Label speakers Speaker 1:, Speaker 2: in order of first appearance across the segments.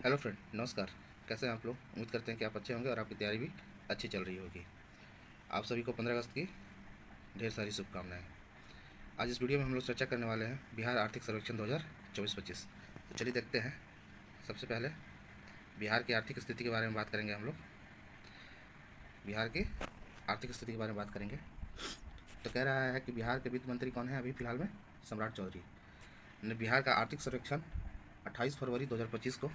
Speaker 1: Hello friend, नमस्कार। कैसे हैं आप लोग? उम्मीद करते हैं कि आप अच्छे होंगे और आपकी तैयारी भी अच्छी चल रही होगी। आप सभी को 15 अगस्त की ढेर सारी शुभकामनाएं। आज इस वीडियो में हम लोग चर्चा करने वाले हैं बिहार आर्थिक सर्वेक्षण 2024-25। तो चलिए देखते हैं। सबसे पहले बिहार की आर्थिक स्थिति के बारे में बात करेंगे। हम लोग बिहार की आर्थिक स्थिति के बारे में बात करेंगे। तो कह रहा है कि बिहार के वित्त मंत्री कौन है अभी फ़िलहाल में? सम्राट चौधरी ने बिहार का आर्थिक सर्वेक्षण 28 फरवरी 2025 को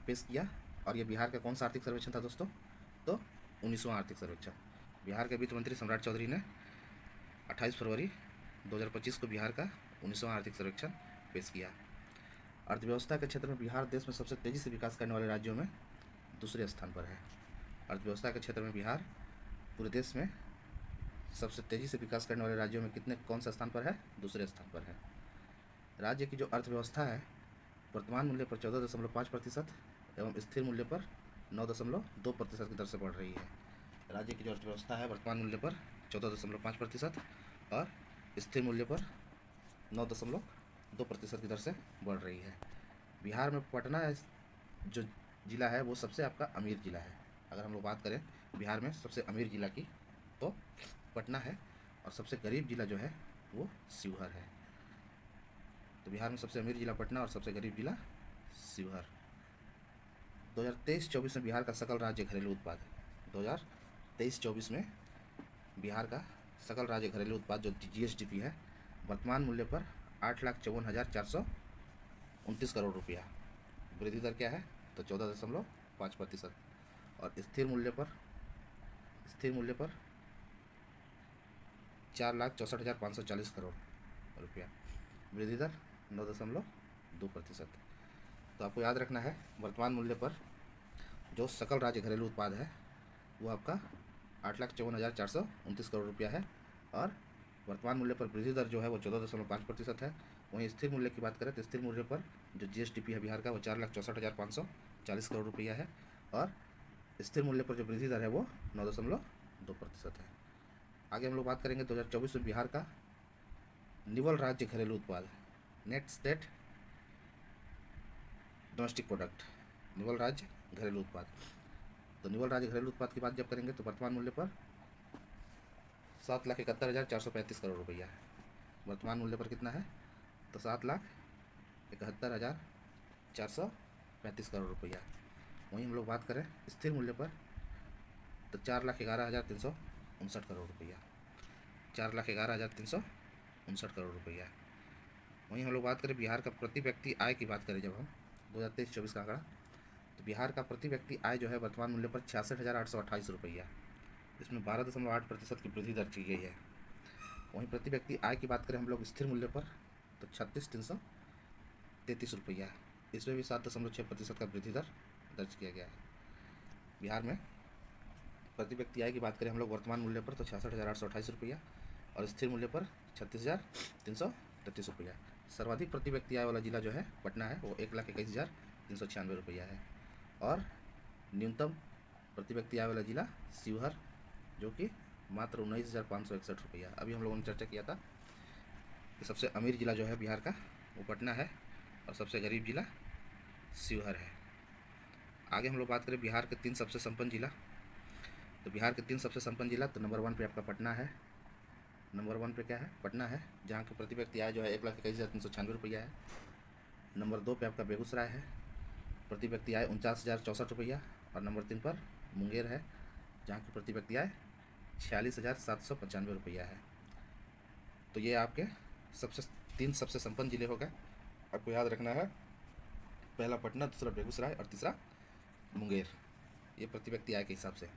Speaker 1: पेश किया। और ये बिहार का कौन सा आर्थिक सर्वेक्षण था दोस्तों? तो 19वां आर्थिक सर्वेक्षण। बिहार के वित्त मंत्री सम्राट चौधरी ने 28 फरवरी 2025 को बिहार का 19वां आर्थिक सर्वेक्षण पेश किया। अर्थव्यवस्था के क्षेत्र में बिहार देश में सबसे तेज़ी से विकास करने वाले राज्यों में दूसरे स्थान पर है। अर्थव्यवस्था के क्षेत्र में बिहार पूरे देश में सबसे तेज़ी से विकास करने वाले राज्यों में कौन सा स्थान पर है? दूसरे स्थान पर है। राज्य की जो अर्थव्यवस्था है वर्तमान मूल्य पर 14.5% एवं स्थिर मूल्य पर 9.2% की दर से बढ़ रही है। राज्य की जो अर्थव्यवस्था है वर्तमान मूल्य पर 14.5% और स्थिर मूल्य पर 9.2% की दर से बढ़ रही है। बिहार में पटना जो ज़िला है वो सबसे आपका अमीर ज़िला है। अगर हम लोग बात करें बिहार में सबसे अमीर ज़िला की तो पटना है, और सबसे गरीब ज़िला जो है वो शिवहर है। तो बिहार में सबसे अमीर ज़िला पटना और सबसे गरीब ज़िला शिवहर। 2023-24 में बिहार का सकल राज्य घरेलू उत्पाद 2023-24 में बिहार का सकल राज्य घरेलू उत्पाद जो GSDP है वर्तमान मूल्य पर 8,54,429 करोड़ रुपया। वृद्धि दर क्या है? तो 14.5%। और स्थिर मूल्य पर 4,64,540 करोड़ रुपया। वृद्धि दर 9.2%। तो आपको याद रखना है वर्तमान मूल्य पर जो सकल राज्य घरेलू उत्पाद है वो आपका 8,54,429 करोड़ रुपया है, और वर्तमान मूल्य पर वृद्धि दर जो है वो 14.5% है। वहीं स्थिर मूल्य की बात करें तो स्थिर मूल्य पर जो GSDP है बिहार का वो 4,64,540 करोड़ रुपया है, और स्थिर मूल्य पर जो वृद्धि दर है वो 9.2% है। आगे हम लोग बात करेंगे 2024 में बिहार का निवल राज्य घरेलू उत्पाद नेट स्टेट डोमेस्टिक प्रोडक्ट, निवल राज्य घरेलू उत्पाद। तो निवल राज्य घरेलू उत्पाद की बात जब करेंगे तो वर्तमान मूल्य पर 7,71,435 करोड़ रुपया है। वर्तमान मूल्य पर कितना है? तो 7,71,435 करोड़ रुपया। वहीं हम लोग बात करें स्थिर मूल्य पर तो 4,11,359 करोड़ रुपया। 4,11,359 करोड़ रुपया। वहीं हम लोग बात करें बिहार का प्रति व्यक्ति आय की बात करें जब हम 2023-24 का आंकड़ा, तो बिहार का प्रति व्यक्ति आय जो है वर्तमान मूल्य पर 66,828 रुपया। इसमें 12.8% की वृद्धि दर्ज की गई है। वहीं प्रति व्यक्ति आय की बात करें हम लोग स्थिर मूल्य पर तो 36,333 रुपया। इसमें भी 7.6% का वृद्धि दर दर्ज किया गया है। बिहार में प्रति व्यक्ति आय की बात करें हम लोग वर्तमान मूल्य पर तो 66,828 रुपया और स्थिर मूल्य पर 36,333 रुपया। सर्वाधिक प्रति व्यक्ति आय वाला जिला जो है पटना है, वो 1,21,396 रुपया है, और न्यूनतम प्रति व्यक्ति आय वाला जिला शिवहर जो कि मात्र 19,561 रुपया। अभी हम लोगों ने चर्चा किया था कि सबसे अमीर जिला जो है बिहार का वो पटना है और सबसे गरीब जिला शिवहर है। आगे हम लोग बात करें बिहार के 3 सबसे संपन्न जिला, तो बिहार के 3 सबसे संपन्न जिला तो नंबर 1 पे आपका पटना है। नंबर 1 पे क्या है? पटना है, जहाँ की प्रति व्यक्ति आय जो है 1,21,396 रुपया है। नंबर 2 पे आपका बेगूसराय है, प्रति व्यक्ति आय 49,064 रुपया। और नंबर 3 पर मुंगेर है, जहाँ की प्रति व्यक्ति आय 46,795 रुपया है। तो ये आपके 3 सबसे संपन्न जिले हो गए। आपको याद रखना है पहला पटना, दूसरा बेगूसराय और तीसरा मुंगेर, ये प्रति व्यक्ति आय के हिसाब से।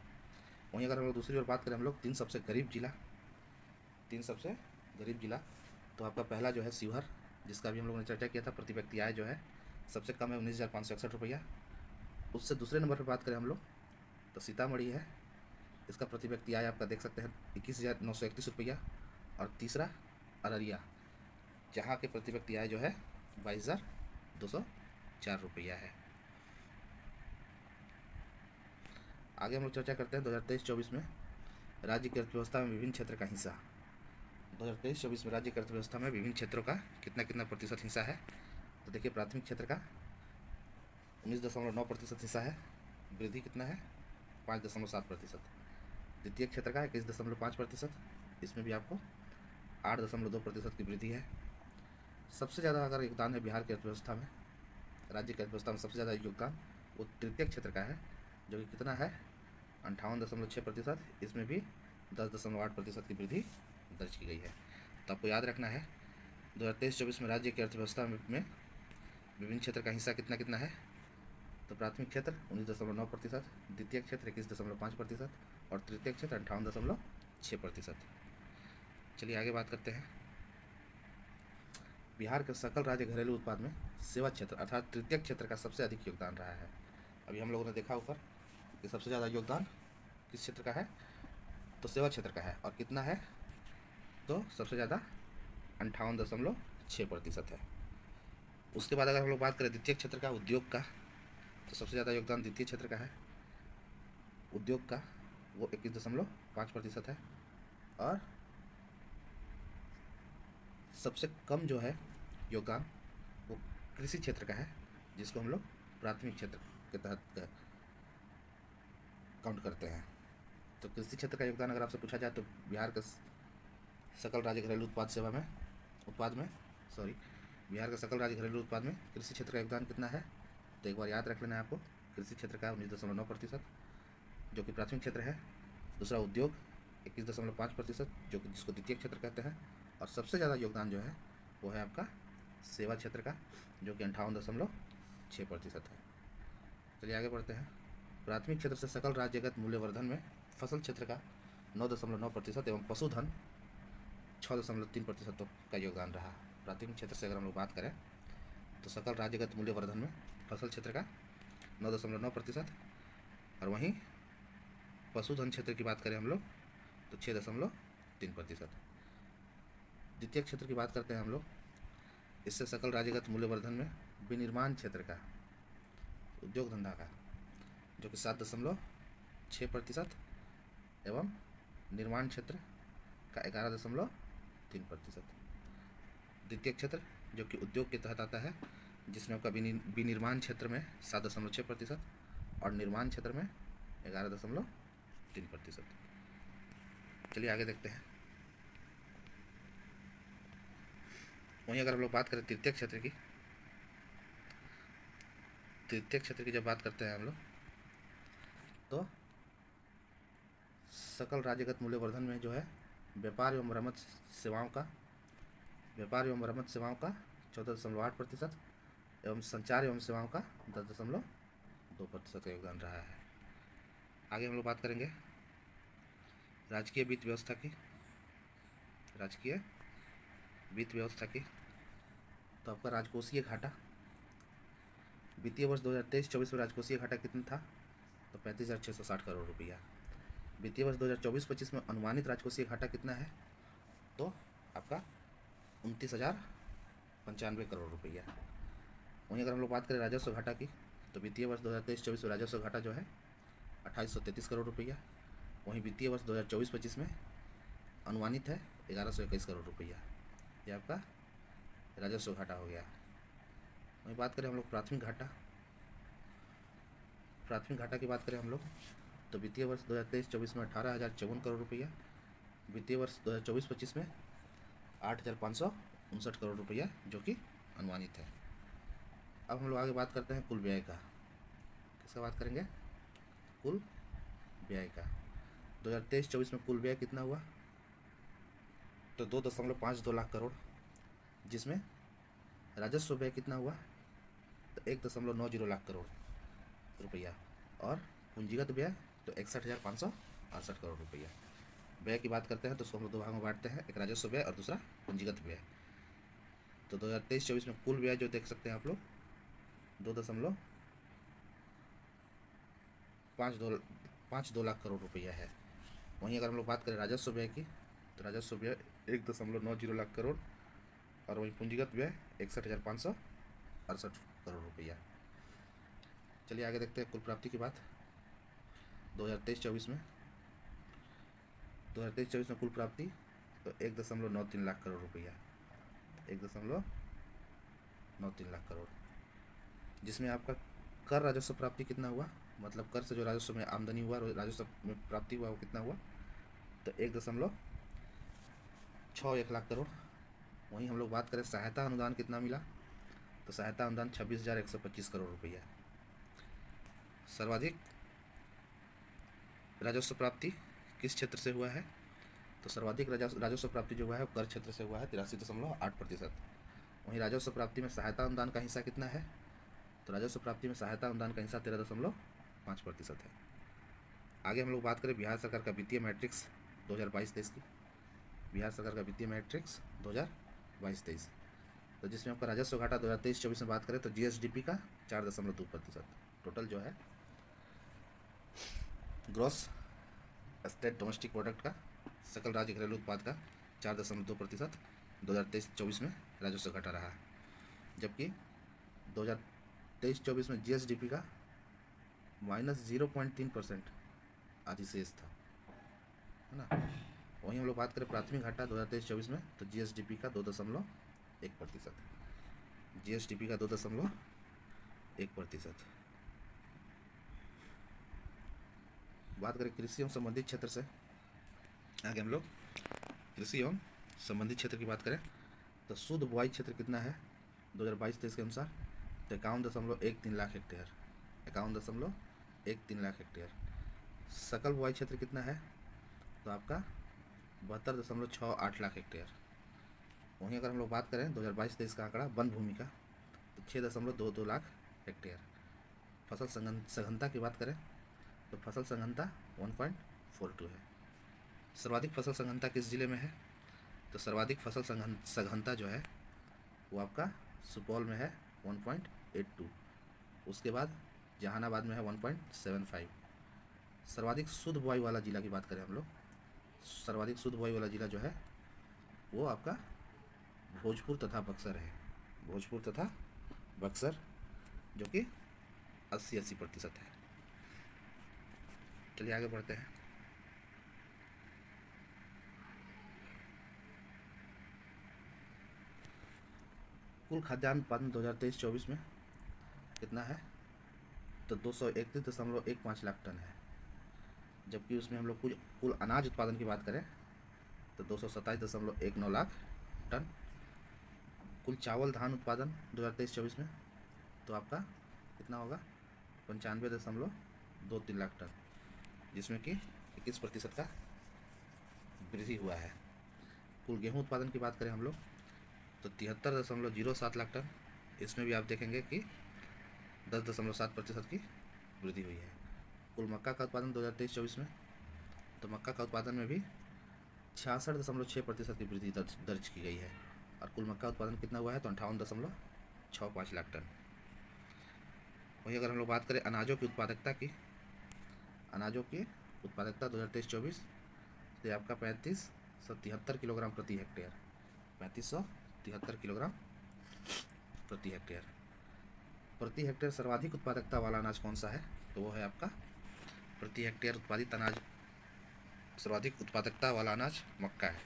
Speaker 1: वहीं अगर हम लोग दूसरी ओर बात करें हम लोग 3 सबसे गरीब जिला, तो आपका पहला जो है शिवहर, जिसका भी हम लोगों ने चर्चा किया था, प्रति व्यक्ति आय जो है सबसे कम है 19,561 रुपया। उससे दूसरे नंबर पर बात करें हम लोग तो सीतामढ़ी है, इसका प्रति व्यक्ति आय आपका देख सकते हैं 21,931 रुपया। और तीसरा अररिया, जहाँ के प्रति व्यक्ति आय जो है 22,204 रुपया है। आगे हम लोग चर्चा करते हैं 2023-24 में राज्य की अर्थव्यवस्था में विभिन्न क्षेत्र का हिस्सा। 2023-24 में राज्य की अर्थव्यवस्था में विभिन्न क्षेत्रों का कितना प्रतिशत हिस्सा है? तो देखिए प्राथमिक क्षेत्र का 19.9% हिस्सा है। वृद्धि कितना है? 5.7%। द्वितीय क्षेत्र का 21.5%, इसमें भी आपको 8.2% की वृद्धि है। सबसे ज़्यादा अगर योगदान है बिहार की अर्थव्यवस्था में, राज्य की अर्थव्यवस्था में सबसे ज़्यादा योगदान वो तृतीय क्षेत्र का है, जो कि कितना है? 58.6%। इसमें भी 10.8% की वृद्धि दर्ज की गई है। तो आपको याद रखना है 2023-24 में राज्य की अर्थव्यवस्था में विभिन्न क्षेत्र का हिस्सा कितना कितना है। तो प्राथमिक क्षेत्र 19.9%, द्वितीय क्षेत्र 21.5% और तृतीय क्षेत्र 58.6%। चलिए आगे बात करते हैं। बिहार के सकल राज्य घरेलू उत्पाद में सेवा क्षेत्र अर्थात तृतीय क्षेत्र का सबसे अधिक योगदान रहा है। अभी हम लोगों ने देखा ऊपर कि सबसे ज़्यादा योगदान किस क्षेत्र का है? तो सेवा क्षेत्र का है। और कितना है? तो सबसे ज़्यादा 58.6% है। उसके बाद अगर हम लोग बात करें द्वितीय क्षेत्र का, उद्योग का, तो सबसे ज़्यादा योगदान द्वितीय क्षेत्र का है। उद्योग का वो 21.5% है। और सबसे कम जो है योगदान वो कृषि क्षेत्र का है, जिसको हम लोग प्राथमिक क्षेत्र के तहत काउंट करते हैं। तो कृषि क्षेत्र का योगदान अगर आपसे पूछा जाए तो बिहार का सकल राज्य घरेलू बिहार का सकल राज्य घरेलू उत्पाद में कृषि क्षेत्र का योगदान कितना है? तो एक बार याद रख लेना है आपको। कृषि क्षेत्र का 19.9%, जो कि प्राथमिक क्षेत्र है। दूसरा उद्योग 21.5%, जो कि जिसको द्वितीय क्षेत्र कहते हैं। और सबसे ज़्यादा योगदान जो है वो है आपका सेवा क्षेत्र का, जो कि 58.6% है। चलिए आगे बढ़ते हैं। प्राथमिक क्षेत्र से सकल राज्यगत मूल्यवर्धन में फसल क्षेत्र का 9.9% एवं पशुधन 6.3% का योगदान रहा। प्राथमिक क्षेत्र से अगर हम लोग बात करें तो सकल राज्यगत मूल्यवर्धन में फसल क्षेत्र का 9.9%, और वहीं पशुधन क्षेत्र की बात करें हम लोग तो 6.3%। द्वितीय क्षेत्र की बात करते हैं हम लोग, इससे सकल राज्यगत मूल्यवर्धन में विनिर्माण क्षेत्र का, उद्योग धंधा का, जो कि 7.6% एवं निर्माण क्षेत्र का 11.3%। द्वितीय क्षेत्र जो कि उद्योग के तहत आता है, जिसमें आपका विनिर्माण क्षेत्र में 7.6% और निर्माण क्षेत्र में 11.3%। चलिए आगे देखते हैं। वहीं अगर हम लोग बात करें तृतीय क्षेत्र की, जब बात करते हैं हम लोग तो सकल राज्यगत मूल्यवर्धन में जो है व्यापार एवं मरम्मत सेवाओं का 14.8% एवं संचार एवं सेवाओं का 10.2% का योगदान रहा है। आगे हम लोग बात करेंगे राजकीय वित्त व्यवस्था की। तो आपका राजकोषीय घाटा वित्तीय वर्ष 2023-24 में राजकोषीय घाटा कितना था? तो 35,660 करोड़ रुपया। वित्तीय वर्ष 2024-25 में अनुमानित राजकोषीय घाटा कितना है? तो आपका 29,095 करोड़ रुपया। वहीं अगर हम लोग बात करें राजस्व घाटा की, तो वित्तीय वर्ष 2023-24 में राजस्व घाटा जो है 2833 करोड़ रुपया। वहीं वित्तीय वर्ष 2024-25 में अनुमानित है 1121 करोड़ रुपया। ये आपका राजस्व घाटा हो गया। वहीं बात करें हम लोग प्राथमिक घाटा की बात करें हम लोग तो वित्तीय वर्ष 2023-24 में 18,054 करोड़ रुपया। वित्तीय वर्ष 2024-25 में 8,559 करोड़ रुपया, जो कि अनुमानित है। अब हम लोग आगे बात करते हैं कुल व्यय का। किसका बात करेंगे? कुल व्यय का। 2023-24 में कुल व्यय कितना हुआ? तो 2.52 लाख करोड़, जिसमें राजस्व व्यय कितना हुआ? तो 1.90 लाख करोड़ रुपया, और पूंजीगत व्यय तो 61,568 करोड़ रुपया। व्यय की बात करते हैं तो उसको हम लोग दो भागों में बांटते हैं, एक राजस्व व्यय और दूसरा पूंजीगत व्यय। तो 2023-24 में कुल व्यय जो देख सकते हैं आप लोग 2.52 लाख करोड़ रुपया है। वहीं अगर हम लोग बात करें राजस्व व्यय की, तो राजस्व व्यय 1.90 लाख करोड़, और वहीं पूंजीगत व्यय 61,568 करोड़ रुपया। चलिए आगे देखते हैं कुल प्राप्ति की बात। 2023-24 में कुल प्राप्ति तो 1.93 लाख करोड़ रुपया, 1.93 लाख करोड़, जिसमें आपका कर राजस्व प्राप्ति कितना हुआ, मतलब कर से जो राजस्व में आमदनी हुआ, राजस्व में प्राप्ति हुआ वो कितना हुआ, तो 1.61 लाख करोड़। वहीं हम लोग बात करें सहायता अनुदान कितना मिला, तो सहायता अनुदान 26,125 करोड़ रुपया। सर्वाधिक राजस्व प्राप्ति किस क्षेत्र से हुआ है, तो सर्वाधिक राजस्व प्राप्ति जो हुआ है कर क्षेत्र से हुआ है 83.8%। वहीं राजस्व प्राप्ति में सहायता अनुदान का हिस्सा कितना है, तो राजस्व प्राप्ति में सहायता अनुदान का हिस्सा 13.5% है। आगे हम लोग बात करें बिहार सरकार का वित्तीय मैट्रिक्स 2022-23 की। बिहार सरकार का वित्तीय मैट्रिक्स 2022-23, तो जिसमें आपका राजस्व घाटा 2023-24 में बात करें तो जीएसडीपी का 4.2%। टोटल जो है ग्रॉस स्टेट डोमेस्टिक प्रोडक्ट का, सकल राज्य घरेलू उत्पाद का 4.2% 2023-24 में राजस्व घटा रहा, जबकि 2023-24 में जीएसडीपी का -0.3% अधिशेष था, है ना। वहीं हम लोग बात करें प्राथमिक घाटा 2023-24 में, तो जीएसडीपी का 2.1%, जीएसडीपी का 2.1%। बात करें कृषि एवं संबंधित क्षेत्र से, आगे हम लोग कृषि एवं संबंधित क्षेत्र की बात करें तो शुद्ध बुआई क्षेत्र कितना है 2022-23 के अनुसार, तो 51.13 लाख हेक्टेयर, 51.13 लाख हेक्टेयर। सकल बुआई क्षेत्र कितना है, तो आपका 72.68 लाख हेक्टेयर। वहीं अगर हम लोग बात करें 2022-23 का आंकड़ा वन भूमि का, तो 6.22 लाख हेक्टेयर। फसल सघनता की बात करें तो फसल सघनता 1.42 है। सर्वाधिक फसल सघनता किस जिले में है, तो सर्वाधिक फसल सघनता जो है वो आपका सुपौल में है 1.82, उसके बाद जहानाबाद में है 1.75। सर्वाधिक शुद्ध बुआई वाला जिला की बात करें हम लोग, सर्वाधिक शुद्ध बुआई वाला जिला जो है वो आपका भोजपुर तथा बक्सर है, भोजपुर तथा बक्सर, जो कि 80% है। चलिए आगे बढ़ते हैं। कुल खाद्यान्न उत्पादन 2023-24 में कितना है, तो 231.15 लाख टन है, जबकि उसमें हम लोग कुल अनाज उत्पादन की बात करें तो 227.19 लाख टन। कुल चावल धान उत्पादन 2023-24 में तो आपका कितना होगा 95.23 लाख टन, जिसमें कि 21% का वृद्धि हुआ है। कुल गेहूं उत्पादन की बात करें हम लोग तो 73.07 लाख टन, इसमें भी आप देखेंगे कि 10.7% की वृद्धि हुई है। कुल मक्का का उत्पादन 2023-24 में, तो मक्का का उत्पादन में भी 66.6% की वृद्धि दर्ज की गई है, और कुल मक्का उत्पादन कितना हुआ है तो 58.65 लाख टन। वहीं अगर हम लोग बात करें अनाजों की उत्पादकता की, अनाजों की उत्पादकता 2023-24 से आपका 3573 किलोग्राम प्रति हेक्टेयर, 3573 किलोग्राम प्रति हेक्टेयर। प्रति हेक्टेयर सर्वाधिक उत्पादकता वाला अनाज कौन सा है, तो वो है आपका प्रति हेक्टेयर उत्पादित अनाज, सर्वाधिक उत्पादकता वाला अनाज मक्का है।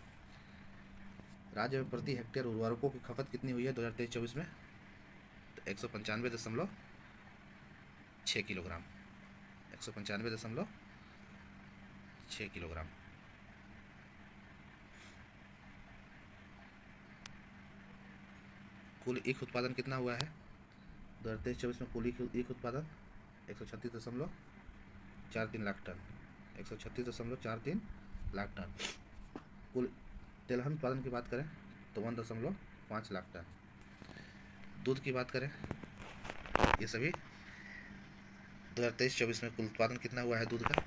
Speaker 1: राज्य में प्रति हेक्टेयर उर्वरकों की खपत कितनी हुई है 2023-24 में, तो 195.6 किलोग्राम, 195.6 किलोग्राम। कुल ईख उत्पादन कितना हुआ है 2023-24 में, कुल ईख उत्पादन 136.43 लाख टन, 136.43 लाख टन। कुल तिलहन उत्पादन की बात करें तो 1.5 लाख टन। दूध की बात करें, ये सभी 2023-24 में कुल उत्पादन कितना हुआ है दूध का,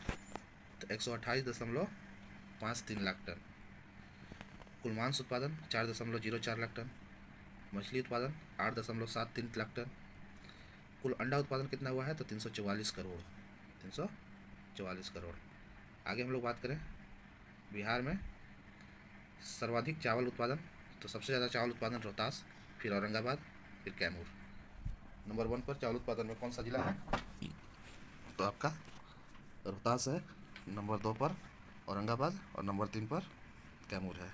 Speaker 1: तो 128.53 लाख टन। कुल मांस उत्पादन 4.04 लाख टन। मछली उत्पादन 8.73 लाख टन। कुल अंडा उत्पादन कितना हुआ है तो 344 करोड़, 344 करोड़। आगे हम लोग बात करें बिहार में सर्वाधिक चावल उत्पादन, तो सबसे ज़्यादा चावल उत्पादन रोहतास, फिर औरंगाबाद, फिर कैमूर। नंबर 1 पर चावल उत्पादन में कौन सा जिला है, तो आपका रोहतास है, नंबर 2 पर औरंगाबाद और नंबर 3 पर कैमूर है।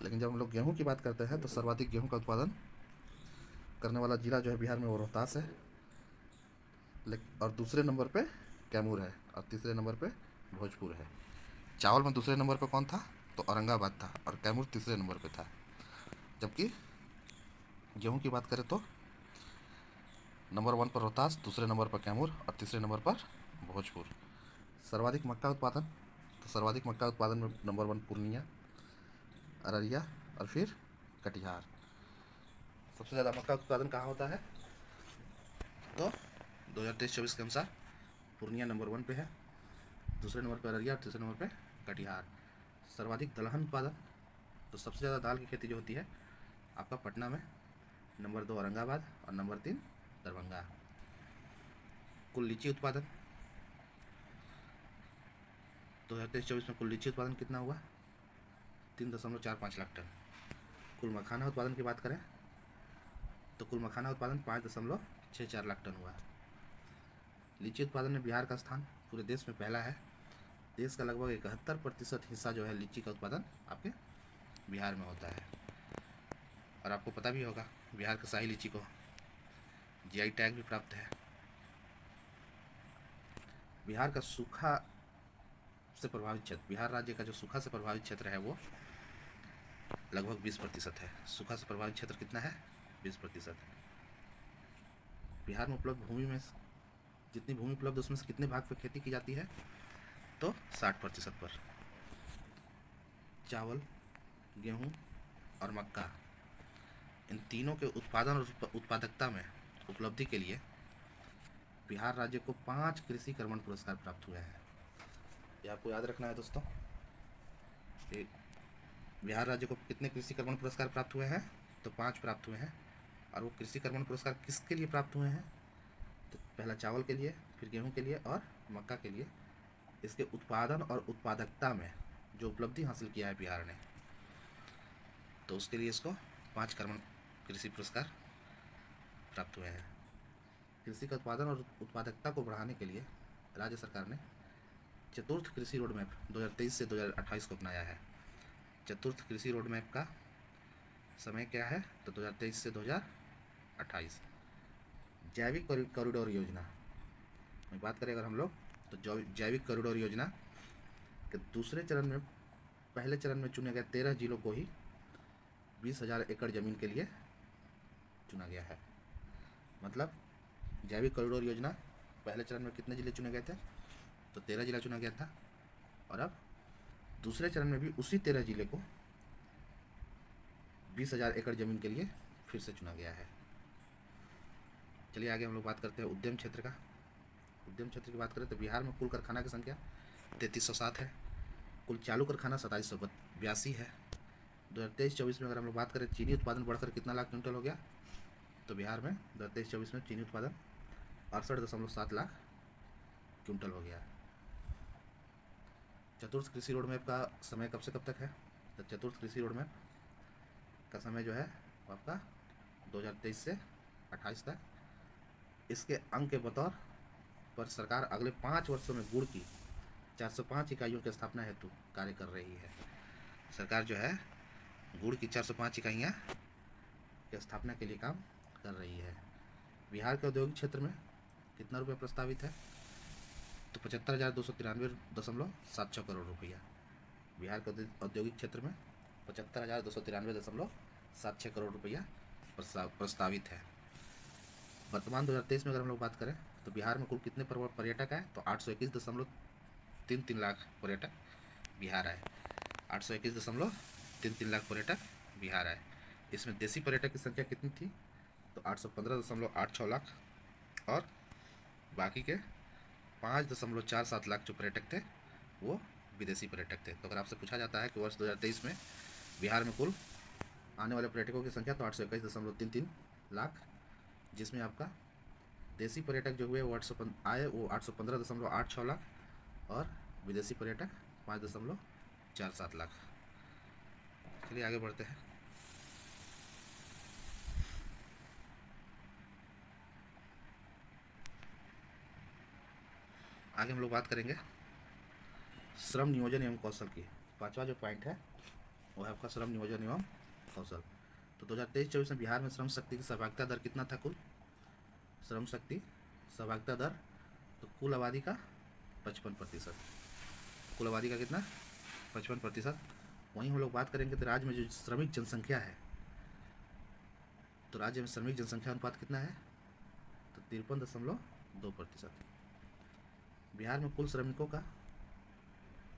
Speaker 1: लेकिन जब हम लोग गेहूं की बात करते हैं तो सर्वाधिक गेहूं का उत्पादन करने वाला जिला जो है बिहार में वो रोहतास है, और दूसरे नंबर पे कैमूर है और तीसरे नंबर पे भोजपुर है। चावल में दूसरे नंबर पे कौन था? तो औरंगाबाद था और कैमूर तीसरे नंबर पे था। जबकि गेहूं की बात करें तो नंबर 1 पर रोहतास, दूसरे नंबर पर कैमूर और तीसरे नंबर पर भोजपुर। सर्वाधिक मक्का उत्पादन, तो सर्वाधिक मक्का उत्पादन में नंबर 1 पूर्णिया, अररिया और फिर कटिहार। सबसे ज़्यादा मक्का उत्पादन कहाँ होता है? तो 2023-24 के अनुसार पूर्णिया नंबर 1 पे है, दूसरे नंबर पर अररिया और तीसरे नंबर पे कटिहार। सर्वाधिक दलहन उत्पादन, तो सबसे ज़्यादा दाल की खेती जो होती है आपका पटना में, नंबर 2 औरंगाबाद और नंबर 3 दरभंगा। कुल लीची उत्पादन 2023-24 में कुल लीची उत्पादन कितना हुआ? 3.45 लाख टन। कुल मखाना उत्पादन की बात करें तो कुल मखाना उत्पादन 5.64 लाख टन हुआ। लीची उत्पादन में बिहार का स्थान पूरे देश में पहला है। देश का लगभग 71% हिस्सा जो है लीची का उत्पादन आपके बिहार में होता है। और आपको पता भी होगा बिहार के शाही लीची को जीआई टैग भी प्राप्त है। बिहार का सूखा से प्रभावित क्षेत्र, बिहार राज्य का जो सूखा से प्रभावित क्षेत्र है वो लगभग 20% है। सूखा से प्रभावित क्षेत्र कितना है? 20%। बिहार में उपलब्ध भूमि में जितनी भूमि उपलब्ध उसमें से कितने भाग पर खेती की जाती है? तो 60% पर। चावल, गेहूं और मक्का, इन तीनों के उत्पादन और उत्पादकता में उपलब्धि के लिए बिहार राज्य को 5 कृषि कर्मण पुरस्कार प्राप्त हुए हैं। ये आपको याद रखना है दोस्तों। बिहार राज्य को कितने कृषि कर्मण पुरस्कार प्राप्त हुए हैं? तो 5 प्राप्त हुए हैं। और वो कृषि कर्मण पुरस्कार किसके लिए प्राप्त हुए हैं? तो पहला चावल के लिए, फिर गेहूं के लिए और मक्का के लिए। इसके उत्पादन और उत्पादकता में जो उपलब्धि हासिल किया है बिहार ने, तो उसके लिए इसको 5 कर्मण कृषि पुरस्कार प्राप्त हुए हैं। कृषि का उत्पादन और उत्पादकता को बढ़ाने के लिए राज्य सरकार ने चतुर्थ कृषि रोड मैप 2023 से 2028 को अपनाया है। चतुर्थ कृषि रोड मैप का समय क्या है? तो 2023 से 2028। जैविक कॉरिडोर योजना में बात करें अगर हम लोग, तो जैविक कॉरिडोर योजना के दूसरे चरण में, पहले चरण में चुने गए 13 जिलों को ही 20,000 एकड़ जमीन के लिए चुना गया है। मतलब जैविक कॉरिडोर योजना पहले चरण में कितने जिले चुने गए थे? तो 13 जिला चुना गया था। और अब दूसरे चरण में भी उसी 13 जिले को 20,000 एकड़ जमीन के लिए फिर से चुना गया है। चलिए आगे हम लोग बात करते हैं उद्यम क्षेत्र का। उद्यम क्षेत्र की बात करें तो बिहार में कुल कारखाना की संख्या 3307 है। कुल चालू कारखाना 2782 है। 2023-24 में अगर हम लोग बात करें चीनी उत्पादन बढ़कर कितना लाख क्विंटल हो गया? तो बिहार में 2023-24 में चीनी उत्पादन 68.7 लाख क्विंटल हो गया। चतुर्थ कृषि रोड मैप का समय कब से कब तक है? तो चतुर्थ कृषि रोड मैप का समय जो है आपका 2023 से 28 तक। इसके अंक के बतौर पर सरकार अगले 5 वर्षों में गुड़ की 405 इकाइयों की स्थापना हेतु कार्य कर रही है। सरकार जो है गुड़ की 405 इकाइयाँ की स्थापना के लिए काम कर रही है। बिहार के औद्योगिक क्षेत्र में कितना रुपये प्रस्तावित है? तो 75,293.76 करोड़ रुपया। बिहार के औद्योगिक क्षेत्र में 75,293.76 करोड़ रुपया प्रस्तावित है। वर्तमान 2023 में अगर हम लोग बात करें तो बिहार में कुल कितने पर्यटक आए? तो 821.33 लाख पर्यटक बिहार आए। 821.33 लाख पर्यटक बिहार आए। इसमें देसी पर्यटक की संख्या कितनी थी? तो 815.86 लाख और बाकी के 5.47 लाख जो पर्यटक थे वो विदेशी पर्यटक थे। तो अगर आपसे पूछा जाता है कि वर्ष 2023 में बिहार में कुल आने वाले पर्यटकों की संख्या, तो 821.33 लाख, जिसमें आपका देसी पर्यटक जो हुए वो 815.86 लाख और विदेशी पर्यटक 5.47 लाख। चलिए आगे बढ़ते हैं। आगे हम लोग बात करेंगे श्रम नियोजन एवं कौशल की। 5वां जो पॉइंट है वो है आपका श्रम नियोजन एवं कौशल। तो 2023-24 में बिहार में श्रम शक्ति की सहभागिता दर कितना था? कुल श्रम शक्ति सहभागिता दर, तो कुल आबादी का 55%। कुल आबादी का कितना? 55%। वहीं हम लोग बात करेंगे तो राज्य में जो श्रमिक जनसंख्या है, तो राज्य में श्रमिक जनसंख्या अनुपात कितना है? तो 53.2%। बिहार में कुल श्रमिकों का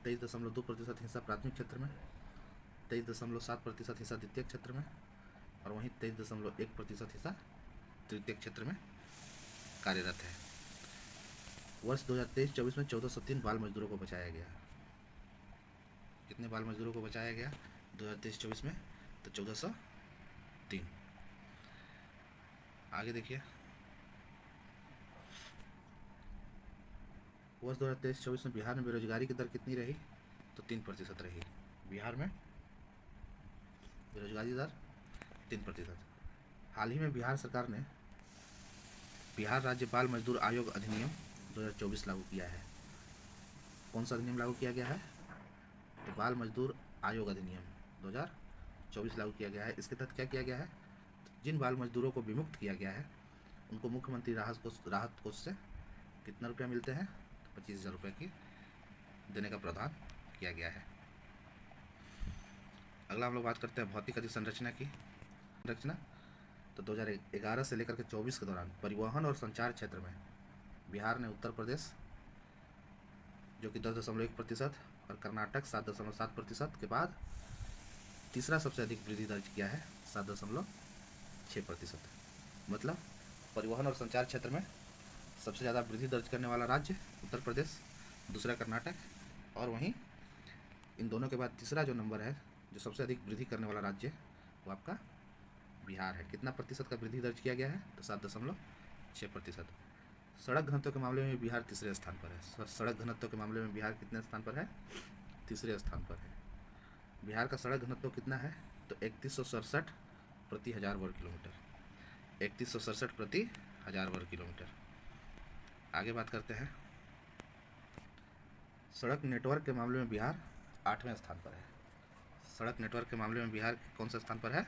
Speaker 1: 23.2% हिस्सा प्राथमिक क्षेत्र में, 23.7% हिस्सा द्वितीय क्षेत्र में, और वहीं 23.1% हिस्सा तृतीय क्षेत्र में कार्यरत है। वर्ष 2023-24 में 1403 बाल मजदूरों को बचाया गया। कितने बाल मजदूरों को बचाया गया 2023-24 में? तो 1403। आगे देखिए, वर्ष 2023-24 में बिहार में बेरोजगारी की दर कितनी रही? तो 3% रही। बिहार में बेरोजगारी दर 3%। हाल ही में बिहार सरकार ने बिहार राज्य बाल मजदूर आयोग अधिनियम 2024 लागू किया है। कौन सा अधिनियम लागू किया गया है? तो बाल मजदूर आयोग अधिनियम 2024 लागू किया गया है। इसके तहत क्या किया गया है? जिन बाल मजदूरों को विमुक्त किया गया है उनको मुख्यमंत्री राहत कोष से कितना रुपया मिलते हैं? तो 25,000 रुपये की देने का प्रावधान किया गया है। अगला हम लोग बात करते हैं भौतिक अधिसंरचना की। संरचना, तो 2011 से लेकर के 24 के दौरान परिवहन और संचार क्षेत्र में बिहार ने उत्तर प्रदेश जो कि 10.1% और कर्नाटक 7.7% के बाद तीसरा सबसे अधिक वृद्धि दर्ज किया है 7.6%। मतलब परिवहन और संचार क्षेत्र में सबसे ज़्यादा वृद्धि दर्ज करने वाला राज्य उत्तर प्रदेश, दूसरा कर्नाटक, और वहीं इन दोनों के बाद तीसरा जो नंबर है जो सबसे अधिक वृद्धि करने वाला राज्य वो आपका बिहार है। कितना प्रतिशत का वृद्धि दर्ज किया गया है? तो 7.6%। सड़क घनत्व के मामले में बिहार तीसरे स्थान पर है। सड़क घनत्व के मामले में बिहार कितने स्थान पर है? तीसरे स्थान पर है। बिहार का सड़क घनत्व कितना है? तो 3167 प्रति 1000 वर्ग किलोमीटर। 3167 प्रति 1000 वर्ग किलोमीटर। आगे बात करते हैं, सड़क नेटवर्क के मामले में बिहार 8वें स्थान पर है। सड़क नेटवर्क के मामले में बिहार कौन सा स्थान पर है?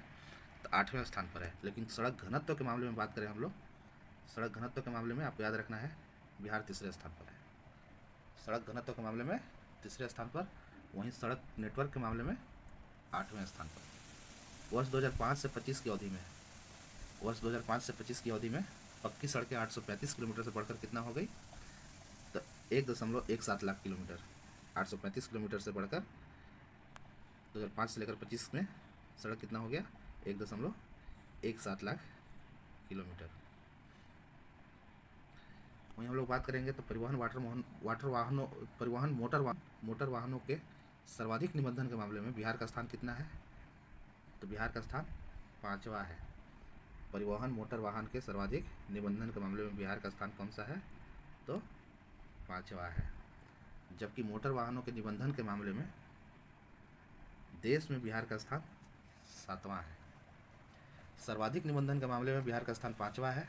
Speaker 1: तो 8वें स्थान पर है। लेकिन सड़क घनत्व के मामले में बात करें हम लोग, सड़क घनत्व के मामले में आपको याद रखना है बिहार तीसरे स्थान पर है। सड़क घनत्व के मामले में तीसरे स्थान पर, वहीं सड़क नेटवर्क के मामले में 8वें स्थान पर। वर्ष 2005 से 25 की अवधि में पक्की सड़कें 835 किलोमीटर से बढ़कर कितना हो गई? तो 1.17 लाख किलोमीटर। 835 किलोमीटर से बढ़कर 2005 से लेकर 25 में सड़क कितना हो गया? 1.17 लाख किलोमीटर। वहीं हम लोग बात करेंगे तो परिवहन मोटर वाहनों के सर्वाधिक निबंधन के मामले में बिहार का स्थान कितना है? तो बिहार का स्थान 5वां है। परिवहन मोटर वाहन के सर्वाधिक निबंधन के मामले में बिहार का स्थान कौन सा है? तो 5वां है। जबकि मोटर वाहनों के निबंधन के मामले में देश में बिहार का स्थान 7वां है। सर्वाधिक निबंधन के मामले में बिहार का स्थान 5वां है,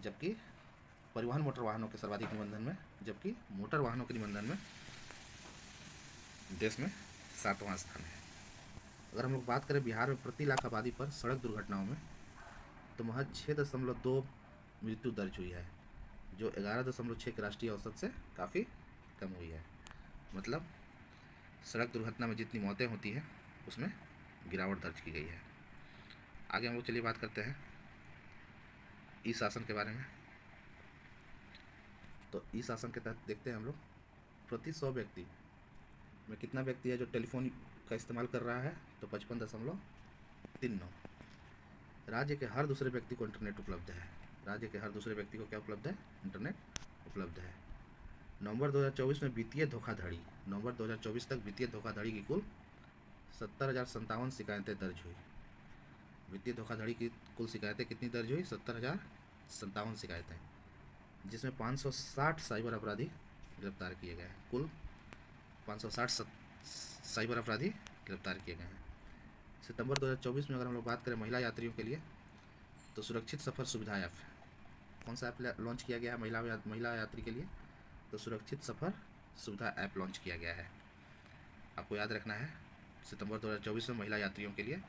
Speaker 1: जबकि परिवहन मोटर वाहनों के सर्वाधिक निबंधन में, जबकि मोटर वाहनों के निबंधन में देश में 7वां स्थान है। अगर हम लोग बात करें बिहार में प्रति लाख आबादी पर सड़क दुर्घटनाओं में, तो महज 6.2 मृत्यु दर्ज हुई है, जो 11.6 के राष्ट्रीय औसत से काफ़ी कम हुई है। मतलब सड़क दुर्घटना में जितनी मौतें होती हैं उसमें गिरावट दर्ज की गई है। आगे हम लोग चलिए बात करते हैं ई शासन के बारे में। तो ई शासन के तहत देखते हैं हम लोग, प्रति 100 व्यक्ति में कितना व्यक्ति है जो टेलीफोन का इस्तेमाल कर रहा है? तो 55.39। राज्य के हर दूसरे व्यक्ति को इंटरनेट उपलब्ध है। राज्य के हर दूसरे व्यक्ति को क्या उपलब्ध है? इंटरनेट उपलब्ध है। नवंबर 2024 में वित्तीय धोखाधड़ी, नवंबर 2024 तक वित्तीय धोखाधड़ी की कुल 70,057 शिकायतें दर्ज हुई। वित्तीय धोखाधड़ी की कुल शिकायतें कितनी दर्ज हुई? 70,057 शिकायतें, जिसमें 560 साइबर अपराधी गिरफ्तार किए गए हैं। कुल 560 साइबर अपराधी गिरफ्तार किए गए हैं। सितंबर 2024 में अगर हम लोग बात करें महिला यात्रियों के लिए, तो सुरक्षित सफ़र सुविधा ऐप, कौन सा ऐप लॉन्च किया गया है महिला यात्री के लिए? तो सुरक्षित सफ़र सुविधा ऐप लॉन्च किया गया है। आपको याद रखना है, सितंबर 2024 में महिला यात्रियों के लिए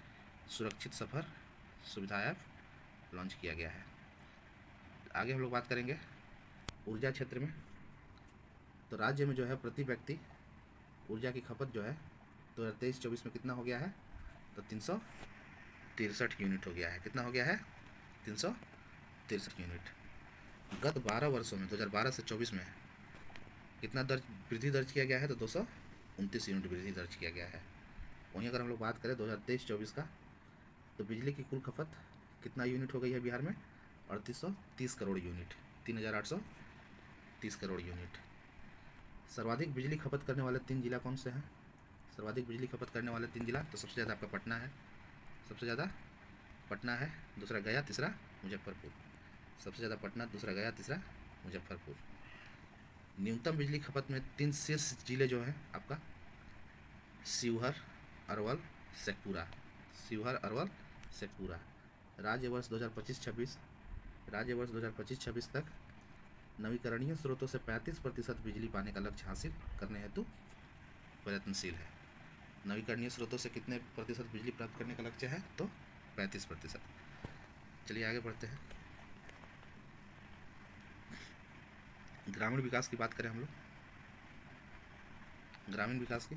Speaker 1: सुरक्षित सफ़र सुविधा ऐप लॉन्च किया गया है। आगे हम लोग बात करेंगे ऊर्जा क्षेत्र में तो राज्य में जो है प्रति व्यक्ति ऊर्जा की खपत जो है 2023-24 में कितना हो गया है, तो 363 यूनिट हो गया है। कितना हो गया है, 363 यूनिट। गत 12 वर्षों में 2012 से 24 में कितना वृद्धि दर्ज किया गया है, तो 229 यूनिट वृद्धि दर्ज किया गया है। वहीं अगर हम लोग बात करें 2023-24 का, तो बिजली की कुल खपत कितना यूनिट हो गई है बिहार में, 3830 करोड़ यूनिट, 3830 करोड़ यूनिट। सर्वाधिक बिजली खपत करने वाले 3 जिला कौन से हैं? सर्वाधिक बिजली खपत करने वाले 3 जिला, तो सबसे ज़्यादा आपका पटना है, सबसे ज़्यादा पटना है, दूसरा गया, तीसरा मुजफ्फरपुर। सबसे ज़्यादा पटना, दूसरा गया, तीसरा मुजफ्फरपुर। न्यूनतम बिजली खपत में 3 शीर्ष जिले जो हैं आपका शिवहर, अरवल, शेखपुरा। शिवहर, अरवल, शेखपुरा। राज्य वर्ष 2025-26 तक नवीकरणीय स्रोतों से 35% बिजली पाने का लक्ष्य हासिल करने हेतु प्रयत्नशील है। नवीकरणीय स्रोतों से कितने प्रतिशत बिजली प्राप्त करने का लक्ष्य है, तो 35%। चलिए आगे बढ़ते हैं। ग्रामीण विकास की बात करें हम लोग, ग्रामीण विकास की,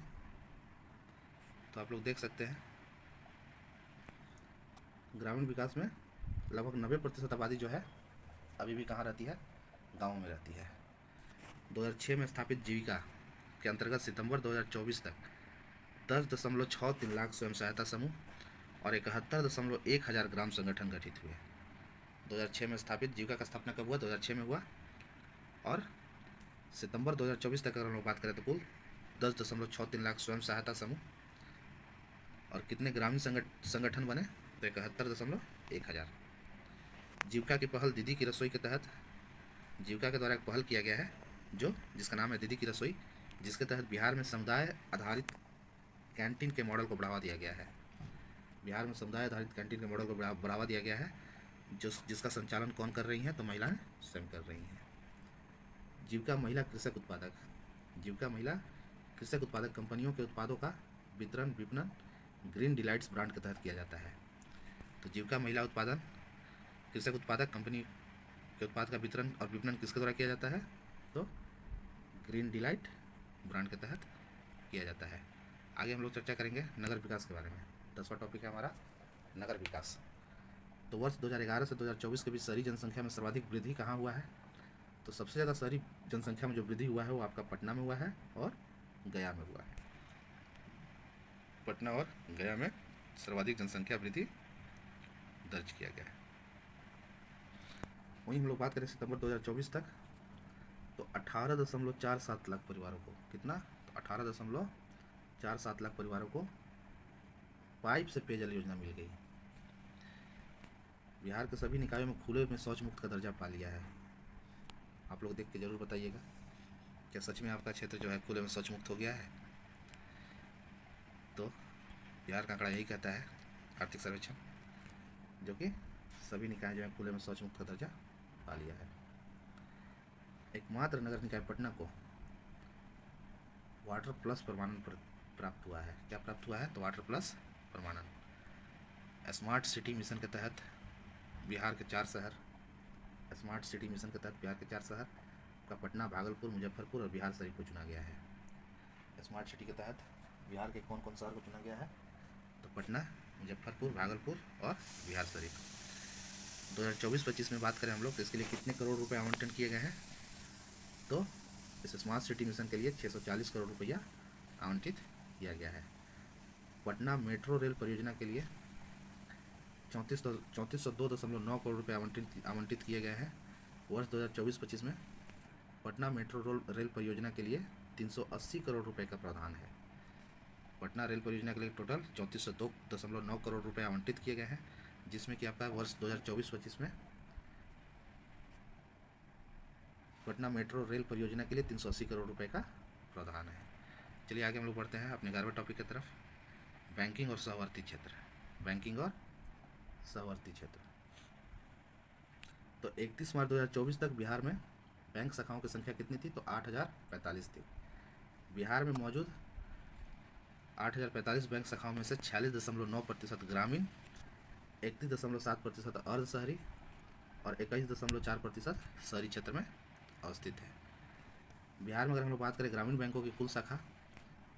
Speaker 1: तो आप लोग देख सकते हैं ग्रामीण विकास में लगभग 90% आबादी जो है अभी भी कहाँ रहती है, गाँव में रहती है। 2006 में स्थापित जीविका के अंतर्गत सितंबर 2024 तक 10.63 लाख स्वयं सहायता समूह और 71.1 हज़ार ग्राम संगठन गठित हुए। 2006 में स्थापित जीविका का स्थापना कब हुआ, 2006 में हुआ, और सितंबर 2024 तक अगर हम लोग बात करें तो कुल 10.63 लाख स्वयं सहायता समूह और कितने ग्रामीण संगठन बने, तो 71.1 हज़ार। जीविका की पहल दीदी की रसोई के तहत जीविका के द्वारा एक पहल किया गया है जिसका नाम है दीदी की रसोई, जिसके तहत बिहार में समुदाय आधारित कैंटीन के मॉडल को बढ़ावा दिया गया है। बिहार में समुदाय आधारित कैंटीन के मॉडल को बढ़ावा दिया गया है, जिसका संचालन कौन कर रही हैं, तो महिलाएं स्वयं कर रही हैं। जीविका महिला कृषक उत्पादक, जीविका महिला कृषक उत्पादक कंपनियों के उत्पादों का विपणन ग्रीन डिलाइट्स ब्रांड के तहत किया जाता है। तो जीविका महिला उत्पादन कृषक उत्पादक कंपनी के उत्पाद का वितरण और विपणन किसके द्वारा किया जाता है, तो ग्रीन डिलाइट ब्रांड के तहत किया जाता है। आगे हम लोग चर्चा करेंगे नगर विकास के बारे में। 10वां टॉपिक है हमारा नगर विकास। तो वर्ष 2011 से 2024 के बीच शहरी जनसंख्या में सर्वाधिक वृद्धि कहाँ हुआ है, तो सबसे ज़्यादा शहरी जनसंख्या में जो वृद्धि हुआ है वो आपका पटना में हुआ है और गया में हुआ है। पटना और गया में सर्वाधिक जनसंख्या वृद्धि दर्ज किया गया है। वहीं हम लोग बात करें सितंबर 2024 तक, तो 18.47 लाख परिवारों को, कितना, तो 18.47 लाख परिवारों को पाइप से पेयजल योजना मिल गई। बिहार के सभी निकायों में खुले में शौच मुक्त का दर्जा पा लिया है। आप लोग देख के जरूर बताइएगा, क्या सच में आपका क्षेत्र जो है खुले में शौच मुक्त हो गया है? तो बिहार का आंकड़ा यही कहता है, आर्थिक सर्वेक्षण, जो कि सभी निकाय जो है खुले में शौच मुक्त का दर्जा पा लिया है। एकमात्र नगर निकाय पटना को वाटर प्लस प्रमाणन प्राप्त हुआ है। क्या प्राप्त हुआ है, तो वाटर प्लस प्रमाणन। स्मार्ट सिटी मिशन के तहत बिहार के 4 शहर, स्मार्ट सिटी मिशन के तहत बिहार के 4 शहर का पटना, भागलपुर, मुजफ्फरपुर और बिहार शरीफ को चुना गया है। स्मार्ट सिटी के तहत बिहार के कौन कौन शहर को चुना गया है, तो पटना, मुजफ्फरपुर, भागलपुर और बिहार शरीफ। 2024-25 में बात करें हम लोग, तो इसके लिए कितने करोड़ रुपए आवंटन किए गए हैं, तो इस स्मार्ट सिटी मिशन के लिए 640 करोड़ रुपया आवंटित किया गया है। पटना मेट्रो रेल परियोजना के लिए 3402.9 करोड़ रुपये आवंटित किए गए हैं। वर्ष 2024-25 में पटना मेट्रो रेल परियोजना के लिए 380 करोड़ रुपए का प्रावधान है। पटना रेल परियोजना के लिए टोटल 3402.9 करोड़ रुपए आवंटित किए गए हैं, जिसमें कि आपका वर्ष 2024-25 में पटना मेट्रो रेल परियोजना के लिए 380 करोड़ रुपए का प्रावधान है। चलिए आगे हम लोग बढ़ते हैं अपने 11वें टॉपिक की तरफ, बैंकिंग और सहवर्ती क्षेत्र। बैंकिंग और सहवर्ती क्षेत्र। तो 31 मार्च 2024 तक बिहार में बैंक शाखाओं की संख्या कितनी थी, तो 8045 थी। बिहार में मौजूद 8045 बैंक शाखाओं में से 46.9% ग्रामीण, 31.7% अर्ध शहरी और 21.4% शहरी क्षेत्र में अवस्थित है। बिहार में अगर हम लोग बात करें ग्रामीण बैंकों की कुल शाखा,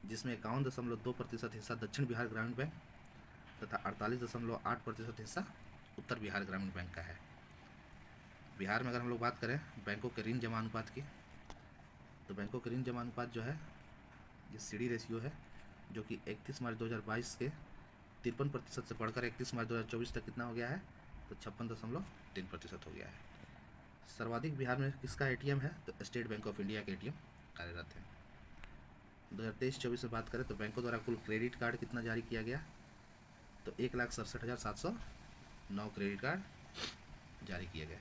Speaker 1: जिसमें 51.2% हिस्सा दक्षिण बिहार ग्रामीण बैंक तथा 48.8% हिस्सा उत्तर बिहार ग्रामीण बैंक का है। बिहार में अगर हम लोग बात करें बैंकों के ऋण जमा अनुपात की, तो बैंकों के ऋण जमा अनुपात जो है ये सीडी रेशियो है, जो कि 31 मार्च 2022 के 53% से बढ़कर 31 मार्च 2024 तक कितना हो गया है, तो 56.3% हो गया है। सर्वाधिक बिहार में किसका एटीएम है, तो स्टेट बैंक ऑफ इंडिया के एटीएम कार्यरत है। 2023-24 में बात करें तो बैंकों द्वारा कुल क्रेडिट कार्ड कितना जारी किया गया, तो 1,67,709 क्रेडिट कार्ड जारी किए गए।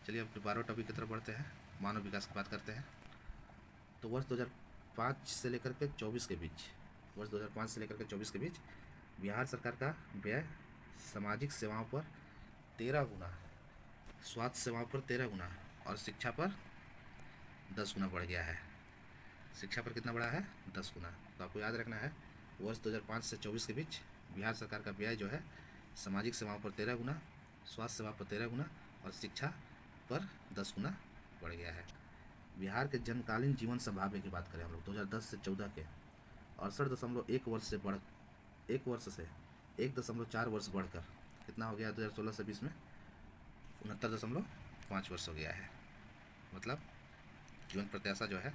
Speaker 1: चलिए अब 12 टॉपिक की तरफ बढ़ते हैं, मानव विकास की बात करते हैं। तो वर्ष 2005 से लेकर के 24 के बीच, वर्ष 2005 से लेकर के 24 के बीच बिहार सरकार का व्यय सामाजिक सेवाओं पर 13 गुना, स्वास्थ्य सेवाओं पर 13 गुना और शिक्षा पर 10 गुना बढ़ गया है। शिक्षा पर कितना बढ़ा है, 10 गुना। तो आपको याद रखना है वर्ष 2005 से 24 के बीच बिहार सरकार का व्यय जो है सामाजिक सेवाओं पर 13 गुना, स्वास्थ्य सेवा पर 13 गुना और शिक्षा पर 10 गुना बढ़ गया है। बिहार के जन्मकालीन जीवन संभाव्य की बात करें हम लोग 2010 से 14 के 68.1 वर्ष से 1.4 वर्ष बढ़कर कितना हो गया 2016 से 20 में 69.5 वर्ष हो गया है। मतलब जीवन प्रत्याशा जो है,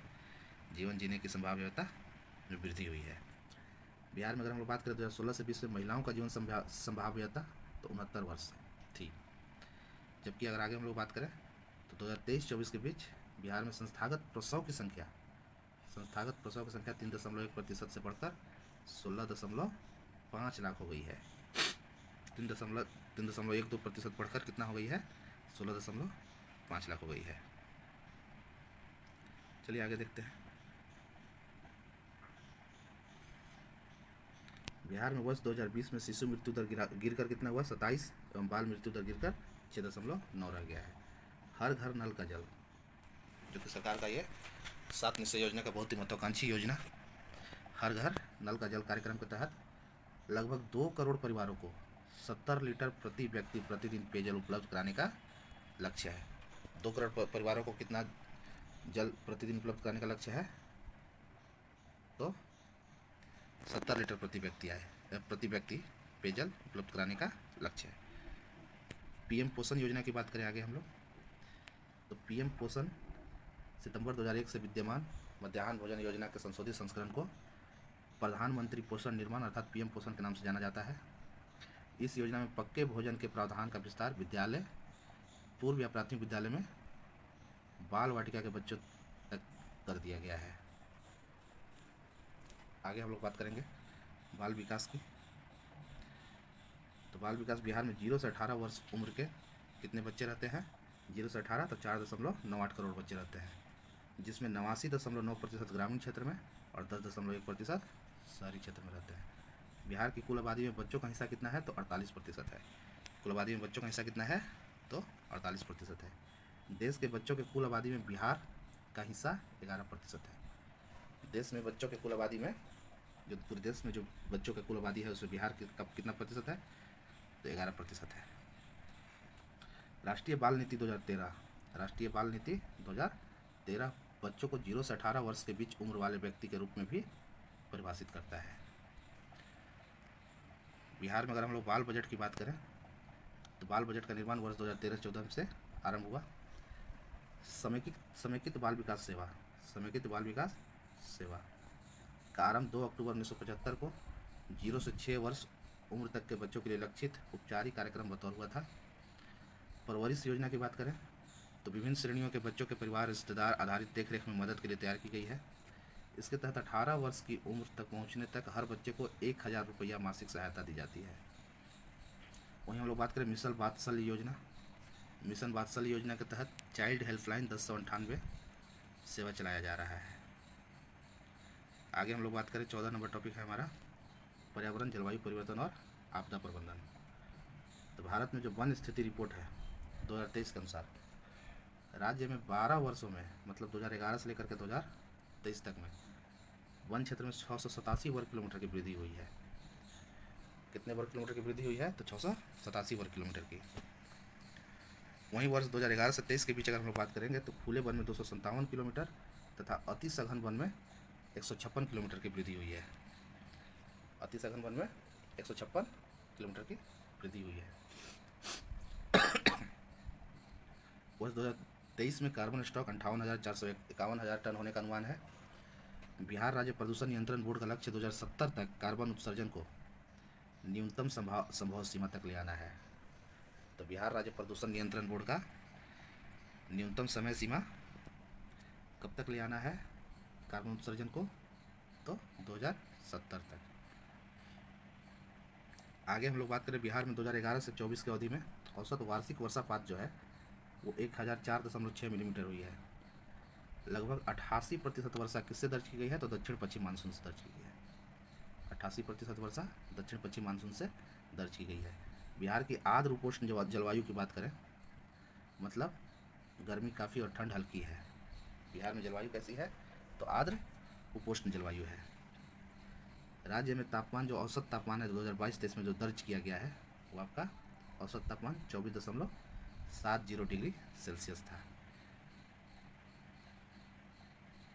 Speaker 1: जीवन जीने की संभाव्यता में वृद्धि हुई है। बिहार में अगर हम लोग बात करें 2016 से 20 में महिलाओं का जीवन संभाव्यता तो 69 वर्ष थी। जबकि अगर आगे हम लोग बात करें तो 2023-24 के बीच बिहार में संस्थागत प्रसव की संख्या 3.1% से बढ़कर 16.5 लाख हो गई है। 3.12% बढ़कर कितना हो गई है, 16.5 लाख हो गई है। चलिए आगे देखते हैं। बिहार में वर्ष 2020 में शिशु मृत्यु दर गिरकर कितना हुआ, 27 एवं बाल मृत्यु दर गिरकर 6.9 रह गया है। हर घर नल का जल, जो कि सरकार का ये 7 निश्चय योजना का बहुत ही महत्वाकांक्षी योजना, हर घर नल का जल कार्यक्रम के तहत लगभग 2 करोड़ परिवारों को 70 लीटर प्रति व्यक्ति प्रतिदिन पेयजल उपलब्ध कराने का लक्ष्य है। 2 करोड़ परिवारों को कितना जल प्रतिदिन उपलब्ध कराने का लक्ष्य है, तो 70 लीटर प्रति व्यक्ति पेयजल उपलब्ध कराने का लक्ष्य है। पीएम पोषण योजना की बात करें आगे हम लोग, तो पीएम पोषण सितंबर 2001 से विद्यमान मध्याह्न भोजन योजना के संशोधित संस्करण को प्रधानमंत्री पोषण निर्माण अर्थात पीएम पोषण के नाम से जाना जाता है। इस योजना में पक्के भोजन के प्रावधान का विस्तार विद्यालय, पूर्व या प्राथमिक विद्यालय में बाल वाटिका के बच्चों तक कर दिया गया है। आगे हम लोग बात करेंगे बाल विकास की, तो बाल विकास बिहार में 0 से 18 वर्ष उम्र के कितने बच्चे रहते हैं, 0 से 18 तो 4.98 करोड़ बच्चे रहते हैं, जिसमें 89.9% ग्रामीण क्षेत्र में और 10.1% शहरी क्षेत्र में रहते हैं। बिहार की कुल आबादी में बच्चों का हिस्सा कितना है, तो 48% है। कुल आबादी में बच्चों का हिस्सा कितना है, तो 48% है। देश के बच्चों के कुल आबादी में बिहार का हिस्सा 11% है। देश में बच्चों के कुल आबादी में, जो पूरे देश में जो बच्चों के कुल आबादी है उसमें बिहार का कितना प्रतिशत है, तो 11% है। राष्ट्रीय बाल नीति 2013 बच्चों को 0 से 18 वर्ष के बीच उम्र वाले व्यक्ति के रूप में भी परिभाषित करता है। बिहार में अगर हम लोग बाल बजट की बात करें तो बाल बजट का निर्माण वर्ष 2013-14 से आरंभ हुआ। समेकित बाल विकास सेवा का आरंभ 2 अक्टूबर 1975 को 0 से 6 वर्ष उम्र तक के बच्चों के लिए लक्षित उपचारिक कार्यक्रम बतौर हुआ था। परवरिश योजना की बात करें तो विभिन्न श्रेणियों के बच्चों के परिवार रिश्तेदार आधारित देखरेख में मदद के लिए तैयार की गई है। इसके तहत 18 वर्ष की उम्र तक पहुंचने तक हर बच्चे को 1000 रुपया मासिक सहायता दी जाती है। वहीं हम लोग बात करें मिशन वात्सल्य योजना के तहत चाइल्ड हेल्पलाइन 1098 सेवा चलाया जा रहा है। आगे हम लोग बात करें 14 नंबर टॉपिक है हमारा पर्यावरण, जलवायु परिवर्तन और आपदा प्रबंधन। तो भारत में जो वन स्थिति रिपोर्ट है 2023 के अनुसार राज्य में 12 वर्षों में, मतलब 2011 से लेकर के 2023 तक में वन क्षेत्र में 687 वर्ग किलोमीटर की वृद्धि हुई है। कितने वर्ग किलोमीटर की वृद्धि हुई है, तो 687 वर्ग किलोमीटर की। वहीं वर्ष 2011 से 23 के बीच अगर हम लोग बात करेंगे तो खुले वन में 257 किलोमीटर तथा अति सघन वन में 156 किलोमीटर की वृद्धि हुई है। अति सघन वन में 156 किलोमीटर की वृद्धि हुई है। वर्ष 2023 में कार्बन स्टॉक 58,451 टन होने का अनुमान है। बिहार राज्य प्रदूषण नियंत्रण बोर्ड का लक्ष्य 2070 तक कार्बन उत्सर्जन को न्यूनतम संभव सीमा तक ले आना है। तो बिहार राज्य प्रदूषण नियंत्रण बोर्ड का न्यूनतम समय सीमा कब तक ले आना है कार्बन उत्सर्जन को, तो 2070 तक। आगे हम लोग बात करें बिहार में 2011 से 24 की अवधि में औसत वार्षिक वर्षापात जो है वो 1004.6 मिलीमीटर हुई है। लगभग 88% वर्षा किससे दर्ज की गई है, तो दक्षिण पश्चिम मानसून से दर्ज की गई है। 88% वर्षा दक्षिण पश्चिम मानसून से दर्ज की गई है। बिहार की आर्द्र उपोष्ण जलवायु की बात करें, मतलब गर्मी काफ़ी और ठंड हल्की है। बिहार में जलवायु कैसी है, तो आर्द्र उपोष्ण जलवायु है। राज्य में तापमान, जो औसत तापमान है 2022-23 में जो दर्ज किया गया है वो आपका औसत तापमान 24.70 डिग्री सेल्सियस था।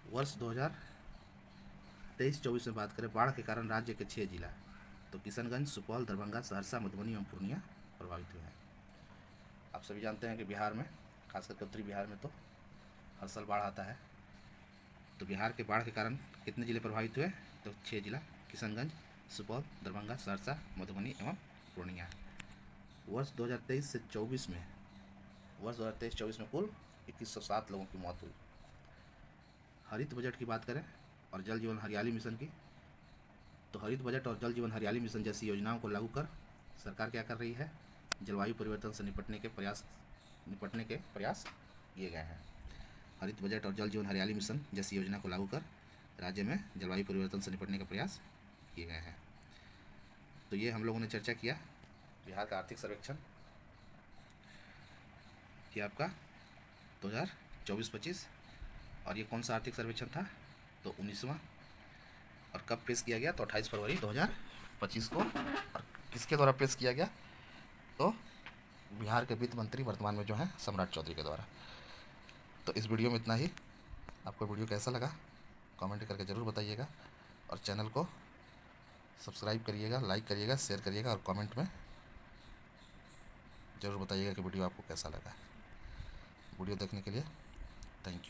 Speaker 1: वर्ष 2023-24 में बात करें, बाढ़ के कारण राज्य के 6 जिला, तो किशनगंज, सुपौल, दरभंगा, सहरसा, मधुबनी एवं पूर्णिया प्रभावित हुए हैं। आप सभी जानते हैं कि बिहार में, खासकर उत्तरी बिहार में तो हर साल बाढ़ आता है। तो बिहार के बाढ़ के कारण कितने जिले प्रभावित हुए, तो 6 जिला, किशनगंज, सुपौल, दरभंगा, सहरसा, मधुबनी एवं पूर्णिया। वर्ष 2023-24 में कुल 2107 लोगों की मौत हुई। हरित बजट की बात करें और जल जीवन हरियाली मिशन की, तो हरित बजट और जल जीवन हरियाली मिशन जैसी योजनाओं को लागू कर सरकार क्या कर रही है, जलवायु परिवर्तन से निपटने के प्रयास किए गए हैं। हरित बजट और जल जीवन हरियाली मिशन जैसी योजना को लागू कर राज्य में जलवायु परिवर्तन से निपटने का प्रयास किए गए हैं। तो ये हम लोगों ने चर्चा किया बिहार का आर्थिक सर्वेक्षण, ये आपका 2024-25। और ये कौन सा आर्थिक सर्वेक्षण था, तो 19वां। और कब पेश किया गया, तो 28 फरवरी 2025 को। और किसके द्वारा पेश किया गया, तो बिहार के वित्त मंत्री वर्तमान में जो हैं सम्राट चौधरी के द्वारा। तो इस वीडियो में इतना ही। आपको वीडियो कैसा लगा कमेंट करके ज़रूर बताइएगा, और चैनल को सब्सक्राइब करिएगा, लाइक करिएगा, शेयर करिएगा, और कमेंट में ज़रूर बताइएगा कि वीडियो आपको कैसा लगा। वीडियो देखने के लिए थैंक यू।